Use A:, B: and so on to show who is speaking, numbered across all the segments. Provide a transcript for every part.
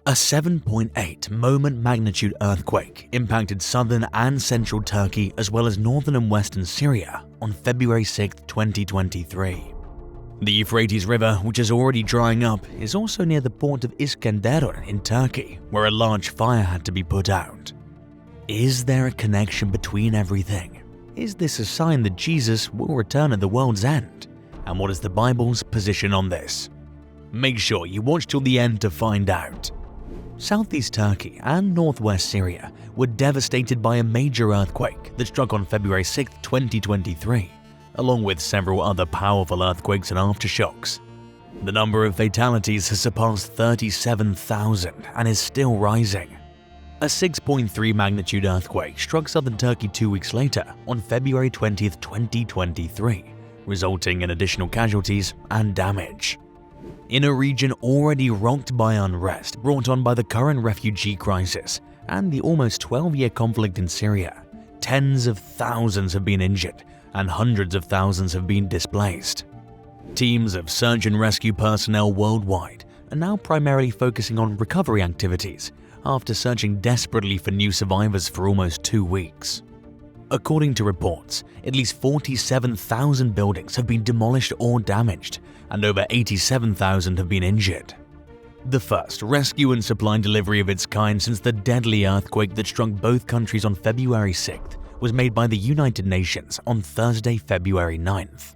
A: A 7.8 moment magnitude earthquake impacted southern and central Turkey as well as northern and western Syria on February 6, 2023. The Euphrates River, which is already drying up, is also near the Port of Iskenderun in Turkey, where a large fire had to be put out. Is there a connection between everything? Is this a sign that Jesus will return at the world's end? And what is the Bible's position on this? Make sure you watch till the end to find out. Southeast Turkey and northwest Syria were devastated by a major earthquake that struck on February 6, 2023, along with several other powerful earthquakes and aftershocks. The number of fatalities has surpassed 37,000 and is still rising. A 6.3 magnitude earthquake struck southern Turkey 2 weeks later on February 20, 2023, resulting in additional casualties and damage. In a region already rocked by unrest brought on by the current refugee crisis and the almost 12-year conflict in Syria, tens of thousands have been injured and hundreds of thousands have been displaced. Teams of search and rescue personnel worldwide are now primarily focusing on recovery activities after searching desperately for new survivors for almost 2 weeks. According to reports, at least 47,000 buildings have been demolished or damaged, and over 87,000 have been injured. The first rescue and supply delivery of its kind since the deadly earthquake that struck both countries on February 6th was made by the United Nations on Thursday, February 9th.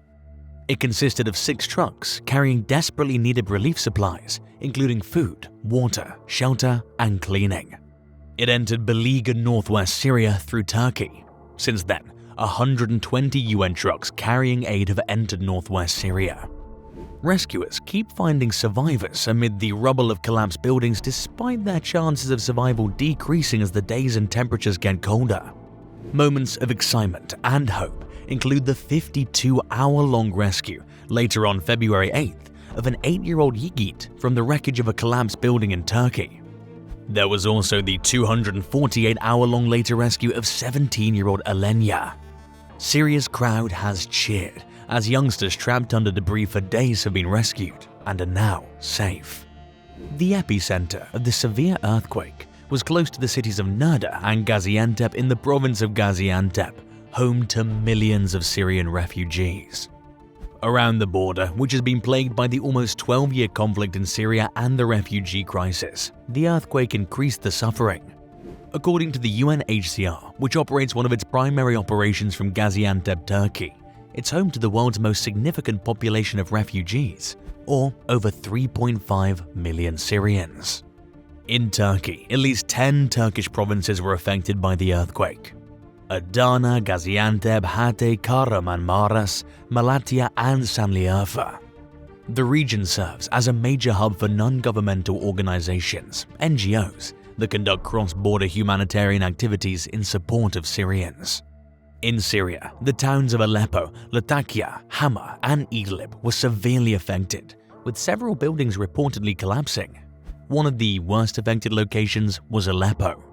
A: It consisted of 6 trucks carrying desperately needed relief supplies, including food, water, shelter, and cleaning. It entered beleaguered northwest Syria through Turkey. Since then, 120 UN trucks carrying aid have entered northwest Syria. Rescuers keep finding survivors amid the rubble of collapsed buildings despite their chances of survival decreasing as the days and temperatures get colder. Moments of excitement and hope include the 52-hour-long rescue later on February 8th of an 8-year-old Yiğit from the wreckage of a collapsed building in Turkey. There was also the 248-hour-long later rescue of 17-year-old Alenya. Syria's crowd has cheered as youngsters trapped under debris for days have been rescued and are now safe. The epicenter of the severe earthquake was close to the cities of Nerda and Gaziantep in the province of Gaziantep, home to millions of Syrian refugees. Around the border, which has been plagued by the almost 12-year conflict in Syria and the refugee crisis, the earthquake increased the suffering. According to the UNHCR, which operates one of its primary operations from Gaziantep, Turkey, it's home to the world's most significant population of refugees, or over 3.5 million Syrians. In Turkey, at least 10 Turkish provinces were affected by the earthquake: Adana, Gaziantep, Hatay, Kahramanmaraş, Malatya, and Şanlıurfa. The region serves as a major hub for non-governmental organizations, NGOs, that conduct cross-border humanitarian activities in support of Syrians. In Syria, the towns of Aleppo, Latakia, Hama, and Idlib were severely affected, with several buildings reportedly collapsing. One of the worst affected locations was Aleppo.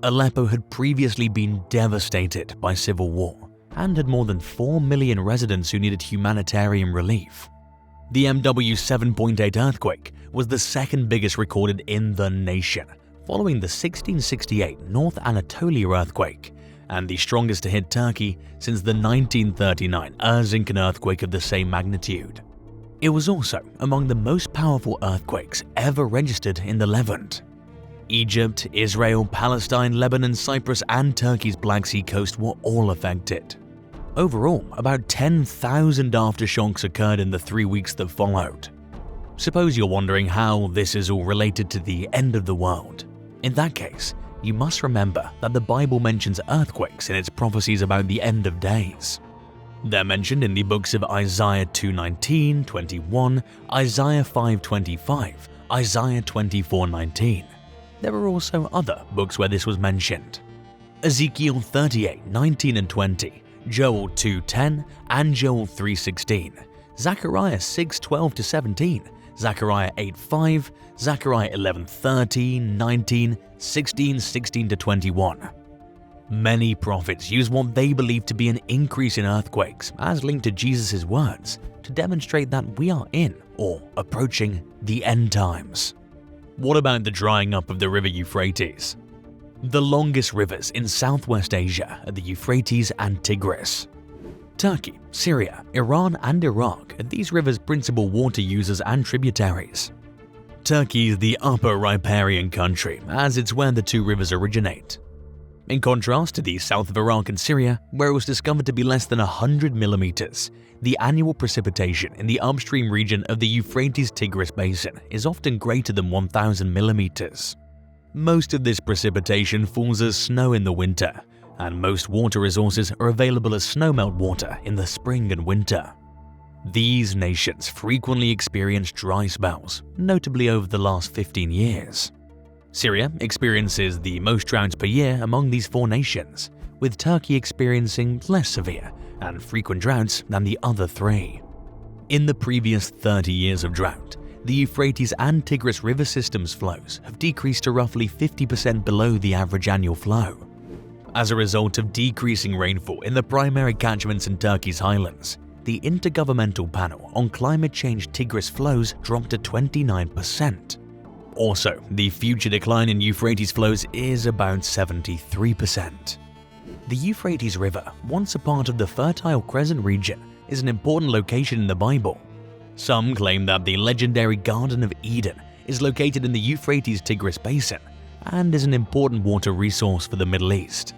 A: Aleppo had previously been devastated by civil war and had more than 4 million residents who needed humanitarian relief. The MW 7.8 earthquake was the second biggest recorded in the nation, following the 1668 North Anatolia earthquake, and the strongest to hit Turkey since the 1939 Erzincan earthquake of the same magnitude. It was also among the most powerful earthquakes ever registered in the Levant. Egypt, Israel, Palestine, Lebanon, Cyprus, and Turkey's Black Sea coast were all affected. Overall, about 10,000 aftershocks occurred in the 3 weeks that followed. Suppose you're wondering how this is all related to the end of the world. In that case, you must remember that the Bible mentions earthquakes in its prophecies about the end of days. They're mentioned in the books of Isaiah 2:19, 21, Isaiah 5:25, Isaiah 24:19. There are also other books where this was mentioned: Ezekiel 38:19 and 20, Joel 2:10, and Joel 3:16, Zechariah 6:12-17, Zechariah 8:5, Zechariah 11:13, 19, 16, 16-21. Many prophets use what they believe to be an increase in earthquakes as linked to Jesus' words to demonstrate that we are in or approaching the end times. What about the drying up of the river Euphrates? The longest rivers in Southwest Asia are the Euphrates and Tigris. Turkey, Syria, Iran, and Iraq are these rivers' principal water users and tributaries. Turkey is the upper riparian country, as it's where the two rivers originate. In contrast to the south of Iraq and Syria, where it was discovered to be less than 100 millimeters, the annual precipitation in the upstream region of the Euphrates-Tigris basin is often greater than 1,000 millimeters. Most of this precipitation falls as snow in the winter, and most water resources are available as snowmelt water in the spring and winter. These nations frequently experience dry spells, notably over the last 15 years. Syria experiences the most droughts per year among these four nations, with Turkey experiencing less severe and frequent droughts than the other three. In the previous 30 years of drought, the Euphrates and Tigris river systems' flows have decreased to roughly 50% below the average annual flow. As a result of decreasing rainfall in the primary catchments in Turkey's highlands, the Intergovernmental Panel on Climate Change Tigris flows dropped to 29%. Also, the future decline in Euphrates flows is about 73%. The Euphrates River, once a part of the Fertile Crescent region, is an important location in the Bible. Some claim that the legendary Garden of Eden is located in the Euphrates-Tigris basin and is an important water resource for the Middle East.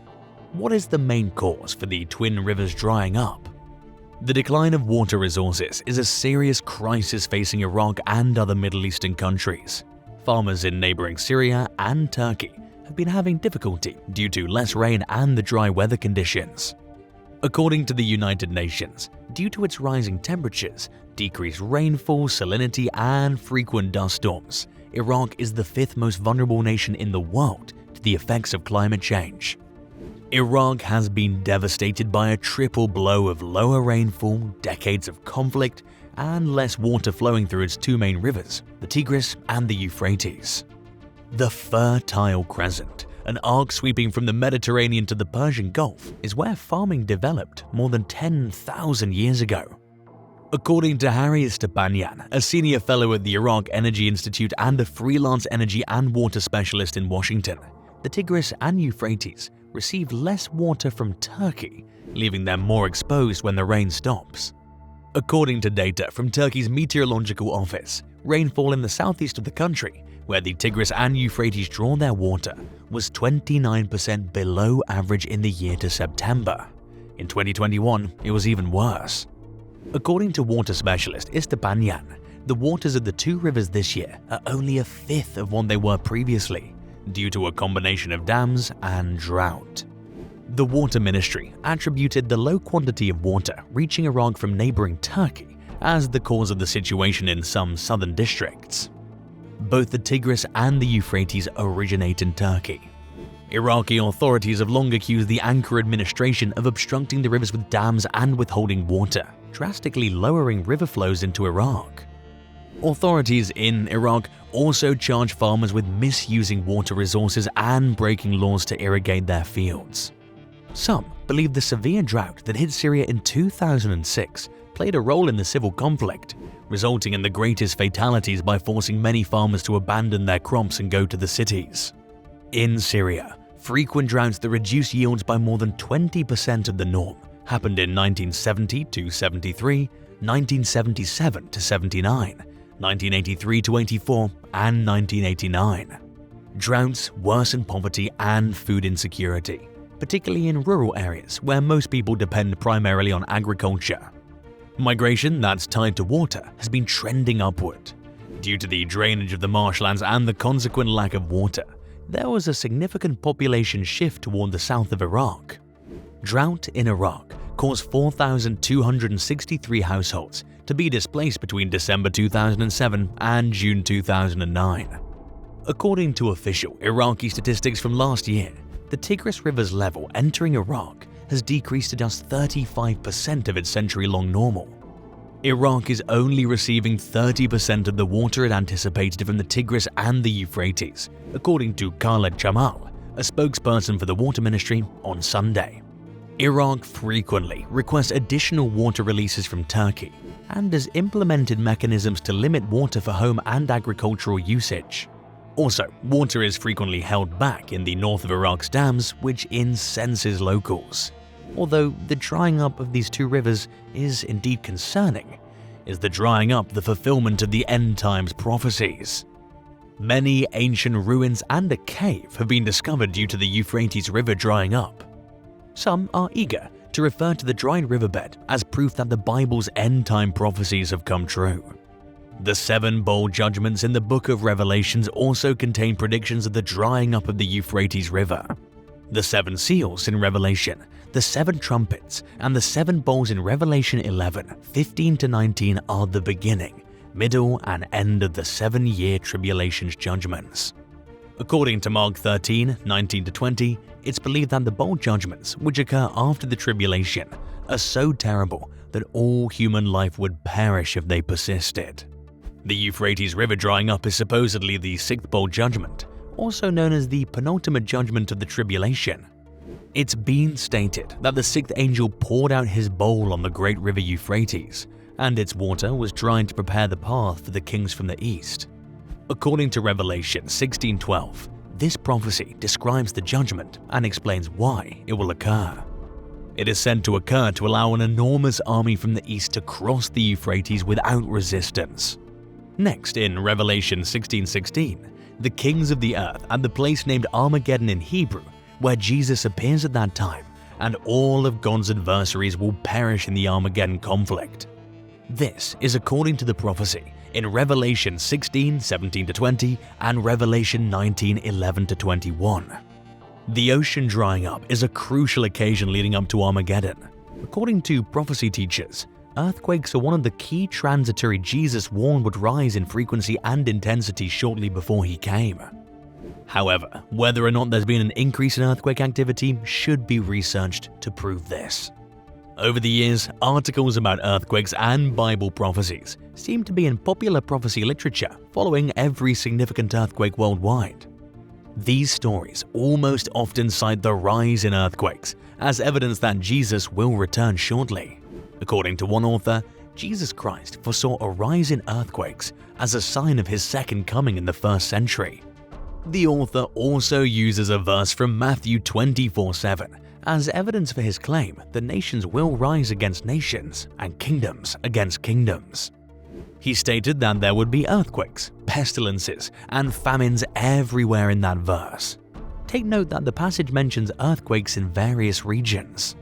A: What is the main cause for the twin rivers drying up? The decline of water resources is a serious crisis facing Iraq and other Middle Eastern countries. Farmers in neighboring Syria and Turkey have been having difficulty due to less rain and the dry weather conditions. According to the United Nations, due to its rising temperatures, decreased rainfall, salinity, and frequent dust storms, Iraq is the fifth most vulnerable nation in the world to the effects of climate change. Iraq has been devastated by a triple blow of lower rainfall, decades of conflict, and less water flowing through its two main rivers, the Tigris and the Euphrates. The Fertile Crescent, an arc sweeping from the Mediterranean to the Persian Gulf, is where farming developed more than 10,000 years ago. According to Harry Stepanyan, a senior fellow at the Iraq Energy Institute and a freelance energy and water specialist in Washington, the Tigris and Euphrates receive less water from Turkey, leaving them more exposed when the rain stops. According to data from Turkey's Meteorological Office, rainfall in the southeast of the country, where the Tigris and Euphrates draw their water, was 29% below average in the year to September. In 2021, it was even worse. According to water specialist Stepanyan, the waters of the two rivers this year are only a fifth of what they were previously, due to a combination of dams and drought. The Water Ministry attributed the low quantity of water reaching Iraq from neighboring Turkey as the cause of the situation in some southern districts. Both the Tigris and the Euphrates originate in Turkey. Iraqi authorities have long accused the Ankara administration of obstructing the rivers with dams and withholding water, drastically lowering river flows into Iraq. Authorities in Iraq also charge farmers with misusing water resources and breaking laws to irrigate their fields. Some believe the severe drought that hit Syria in 2006 played a role in the civil conflict, resulting in the greatest fatalities by forcing many farmers to abandon their crops and go to the cities. In Syria, frequent droughts that reduced yields by more than 20% of the norm happened in 1970 to 73, 1977 to 79, 1983 to 84, and 1989. Droughts worsen poverty and food insecurity, particularly in rural areas where most people depend primarily on agriculture. Migration that's tied to water has been trending upward. Due to the drainage of the marshlands and the consequent lack of water, there was a significant population shift toward the south of Iraq. Drought in Iraq caused 4,263 households to be displaced between December 2007 and June 2009. According to official Iraqi statistics from last year, the Tigris River's level entering Iraq has decreased to just 35% of its century-long normal. Iraq is only receiving 30% of the water it anticipated from the Tigris and the Euphrates, according to Khaled Jamal, a spokesperson for the Water Ministry, on Sunday. Iraq frequently requests additional water releases from Turkey and has implemented mechanisms to limit water for home and agricultural usage. Also, water is frequently held back in the north of Iraq's dams, which incenses locals. Although the drying up of these two rivers is indeed concerning, is the drying up the fulfillment of the end times prophecies? Many ancient ruins and a cave have been discovered due to the Euphrates River drying up. Some are eager to refer to the dried riverbed as proof that the Bible's end-time prophecies have come true. The 7 bowl judgments in the book of Revelations also contain predictions of the drying up of the Euphrates River. The 7 seals in Revelation, the 7 trumpets, and the 7 bowls in Revelation 11, 15-19 are the beginning, middle, and end of the 7-year tribulation's judgments. According to Mark 13, 19-20, it's believed that the bowl judgments, which occur after the tribulation, are so terrible that all human life would perish if they persisted. The Euphrates River drying up is supposedly the 6th bowl judgment, also known as the penultimate judgment of the tribulation. It's been stated that the 6th angel poured out his bowl on the great river Euphrates, and its water was dried to prepare the path for the kings from the east. According to Revelation 16:12, this prophecy describes the judgment and explains why it will occur. It is said to occur to allow an enormous army from the east to cross the Euphrates without resistance. Next, in Revelation 16:16, the kings of the earth at the place named Armageddon in Hebrew, where Jesus appears at that time, and all of God's adversaries will perish in the Armageddon conflict. This is according to the prophecy in Revelation 16, 17-20 and Revelation 19, 11-21. The ocean drying up is a crucial occasion leading up to Armageddon. According to prophecy teachers, earthquakes are one of the key transitory Jesus warned would rise in frequency and intensity shortly before he came. However, whether or not there's been an increase in earthquake activity should be researched to prove this. Over the years, articles about earthquakes and Bible prophecies seem to be in popular prophecy literature following every significant earthquake worldwide. These stories almost often cite the rise in earthquakes as evidence that Jesus will return shortly. According to one author, Jesus Christ foresaw a rise in earthquakes as a sign of his second coming in the 1st century. The author also uses a verse from Matthew 24:7 as evidence for his claim that nations will rise against nations and kingdoms against kingdoms. He stated that there would be earthquakes, pestilences, and famines everywhere in that verse. Take note that the passage mentions earthquakes in various regions.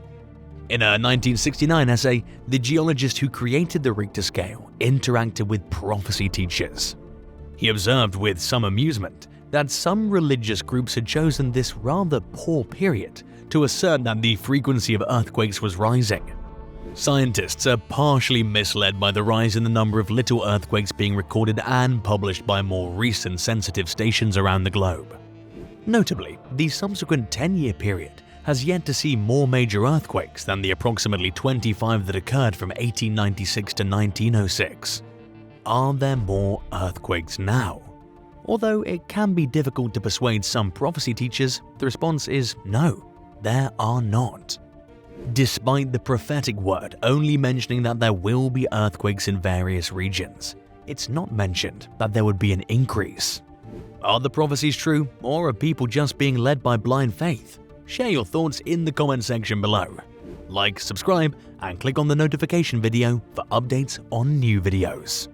A: In a 1969 essay, the geologist who created the Richter scale interacted with prophecy teachers. He observed with some amusement that some religious groups had chosen this rather poor period to assert that the frequency of earthquakes was rising. Scientists are partially misled by the rise in the number of little earthquakes being recorded and published by more recent sensitive stations around the globe. Notably, the subsequent 10-year period has yet to see more major earthquakes than the approximately 25 that occurred from 1896 to 1906. Are there more earthquakes now? Although it can be difficult to persuade some prophecy teachers, the response is no, there are not. Despite the prophetic word only mentioning that there will be earthquakes in various regions, it's not mentioned that there would be an increase. Are the prophecies true, or are people just being led by blind faith? Share your thoughts in the comment section below. Like, subscribe, and click on the notification video for updates on new videos.